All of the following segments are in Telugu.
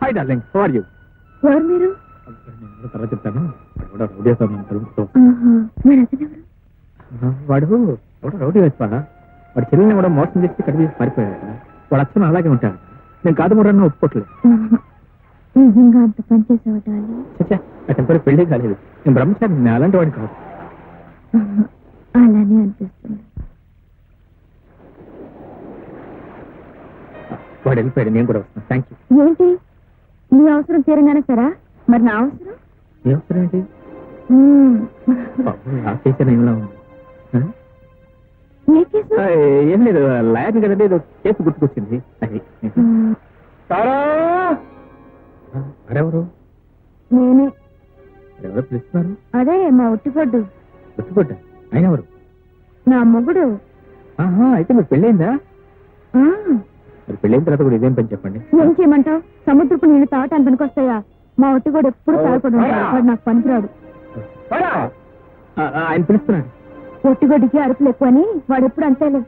Hi darling, how are you? ఎవరు మీరు? నేను తర్వాత చెప్తాను. రౌడీ వాడు ఎవడో రౌడీ వేస్తా వాడు చెల్లెల్ని కూడా మోసం చేసి కడిగి పారిపోయాడు. వాడు అచ్చను అలాగే ఉంటాడు. నేను కాదు కూడా ఒప్పుకోవట్లేదు. నిజంగా అంత పని చేసేవాళ్ళు? చచ్చా, అతని పెళ్లి కాలేదు. నేను బ్రహ్మచారి, నేను అలాంటి వాడిని కాదు. అలానే అనిపిస్తుంది. వాడు వెళ్ళిపోయాడు, నేను కూడా వస్తాను. Thank you. ఏంటి నీ అవసరం తీరంగానే సరా? మరి నా అవసరం? ఏ అవసరం ఏంటి? చేసిన ఏమిలా ఉంది? ఏం లేదు, లాయర్ కదండి, ఏదో కేసు గుర్తుకొచ్చింది. అది మరెవరు? నేనే. ఎవరో పిలుస్తున్నారు? అదే మా ఒట్టిపడ్డు. ఒట్టిపడ్డా? ఆయన ఎవరు? నా మొగుడు. అయితే మీరు పెళ్ళైందా? మరి పెళ్ళైన తర్వాత కూడా ఇదేం పని చెప్పండి. ఏం చేయమంటావు? సముద్రపు నీళ్లు తాగటానికి పనికొస్తాయా? మా ఒట్టి కూడా ఎప్పుడు తాగకూడదు. వాడు నాకు పనికిరాడు. ఆయన పిలుస్తున్నాడు. ఒట్టిగొడ్డికి అరుపులు ఎక్కువ అని వాడు ఎప్పుడు అంతేలే.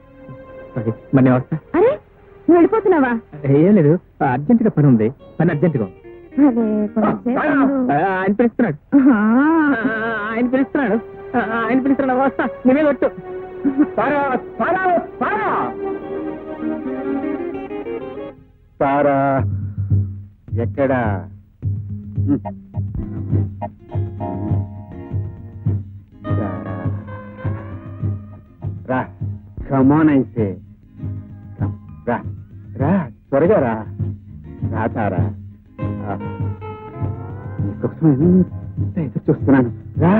మరి నేను వస్తా. అరే నువ్వు వెళ్ళిపోతున్నావా? ఏం లేదు, అర్జెంట్ గా పని ఉంది. పని అర్జెంట్ గా ఉంది. ఆయన పిలుస్తున్నాడు. ఆయన పిలుస్తున్నాడు. ఆయన పిలుస్తున్నాడు. వస్తా, నేనే కొట్టు. సారా ఎక్కడా? రా, కమాన్ అయితే రా రా, త్వరగా రా. రా తారా, నీకోసం ఎంత ఎదురు చూస్తున్నాను. రా.